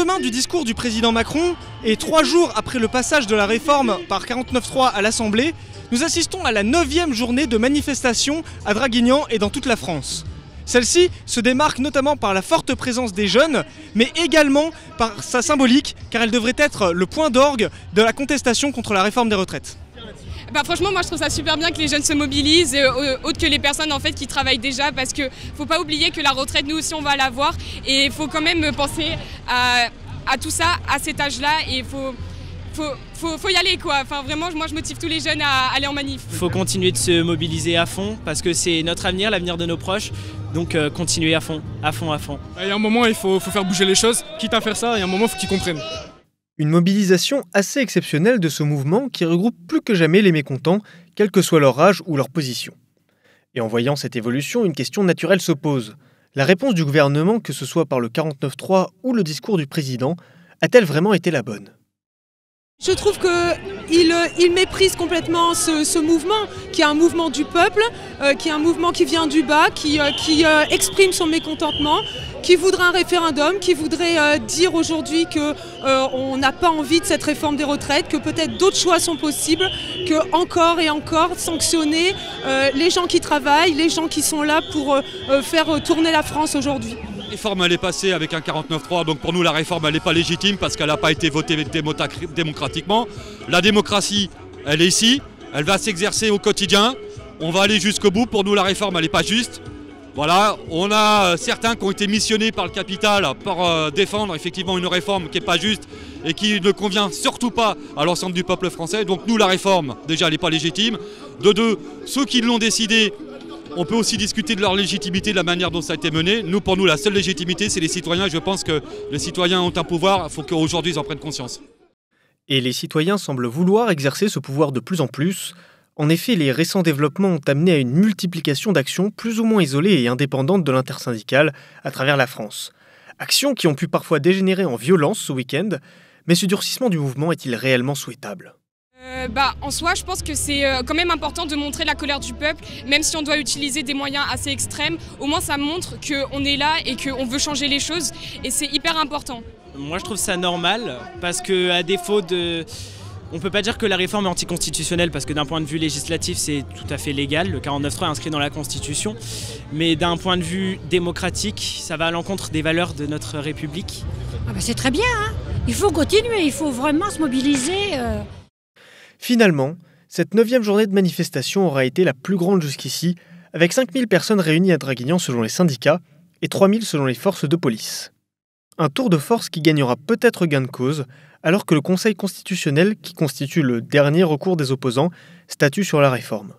lendemain du discours du président Macron et 3 jours après le passage de la réforme par 49.3 à l'Assemblée, nous assistons à la 9e journée de manifestation à Draguignan et dans toute la France. Celle-ci se démarque notamment par la forte présence des jeunes, mais également par sa symbolique, car elle devrait être le point d'orgue de la contestation contre la réforme des retraites. Franchement, moi je trouve ça super bien que les jeunes se mobilisent, autre que les personnes en fait qui travaillent déjà, parce que faut pas oublier que la retraite, nous aussi on va l'avoir, et il faut quand même penser à tout ça à cet âge-là, et faut y aller quoi. Enfin vraiment, moi je motive tous les jeunes à aller en manif. Il faut continuer de se mobiliser à fond parce que c'est notre avenir, l'avenir de nos proches. Donc continuer à fond, à fond, à fond. Il y a un moment, il faut faire bouger les choses, quitte à faire ça, il y a un moment, il faut qu'ils comprennent. Une mobilisation assez exceptionnelle de ce mouvement qui regroupe plus que jamais les mécontents, quel que soit leur âge ou leur position. Et en voyant cette évolution, une question naturelle se pose. La réponse du gouvernement, que ce soit par le 49.3 ou le discours du président, a-t-elle vraiment été la bonne ? Je trouve qu'il méprise complètement ce mouvement, qui est un mouvement du peuple, qui est un mouvement qui vient du bas, qui exprime son mécontentement, qui voudrait un référendum, qui voudrait dire aujourd'hui qu'on n'a pas envie de cette réforme des retraites, que peut-être d'autres choix sont possibles, que encore et encore sanctionner les gens qui travaillent, les gens qui sont là pour faire tourner la France aujourd'hui. La réforme elle est passée avec un 49.3, donc pour nous la réforme elle n'est pas légitime parce qu'elle n'a pas été votée démocratiquement. La démocratie elle est ici, elle va s'exercer au quotidien, on va aller jusqu'au bout, pour nous la réforme elle n'est pas juste. Voilà, on a certains qui ont été missionnés par le capital pour défendre effectivement une réforme qui n'est pas juste et qui ne convient surtout pas à l'ensemble du peuple français. Donc nous la réforme déjà elle n'est pas légitime. De deux, ceux qui l'ont décidé, on peut aussi discuter de leur légitimité, de la manière dont ça a été mené. Nous, pour nous, la seule légitimité, c'est les citoyens. Je pense que les citoyens ont un pouvoir, il faut qu'aujourd'hui, ils en prennent conscience. Et les citoyens semblent vouloir exercer ce pouvoir de plus en plus. En effet, les récents développements ont amené à une multiplication d'actions plus ou moins isolées et indépendantes de l'intersyndicale à travers la France. Actions qui ont pu parfois dégénérer en violence ce week-end, mais ce durcissement du mouvement est-il réellement souhaitable ? En soi, je pense que c'est quand même important de montrer la colère du peuple, même si on doit utiliser des moyens assez extrêmes. Au moins, ça montre qu'on est là et qu'on veut changer les choses, et c'est hyper important. Moi, je trouve ça normal, parce qu'à défaut de... On ne peut pas dire que la réforme est anticonstitutionnelle, parce que d'un point de vue législatif, c'est tout à fait légal. Le 49.3 est inscrit dans la Constitution. Mais d'un point de vue démocratique, ça va à l'encontre des valeurs de notre République. C'est très bien, hein. Il faut continuer, il faut vraiment se mobiliser. Finalement, cette 9e journée de manifestation aura été la plus grande jusqu'ici, avec 5000 personnes réunies à Draguignan selon les syndicats et 3000 selon les forces de police. Un tour de force qui gagnera peut-être gain de cause, alors que le Conseil constitutionnel, qui constitue le dernier recours des opposants, statue sur la réforme.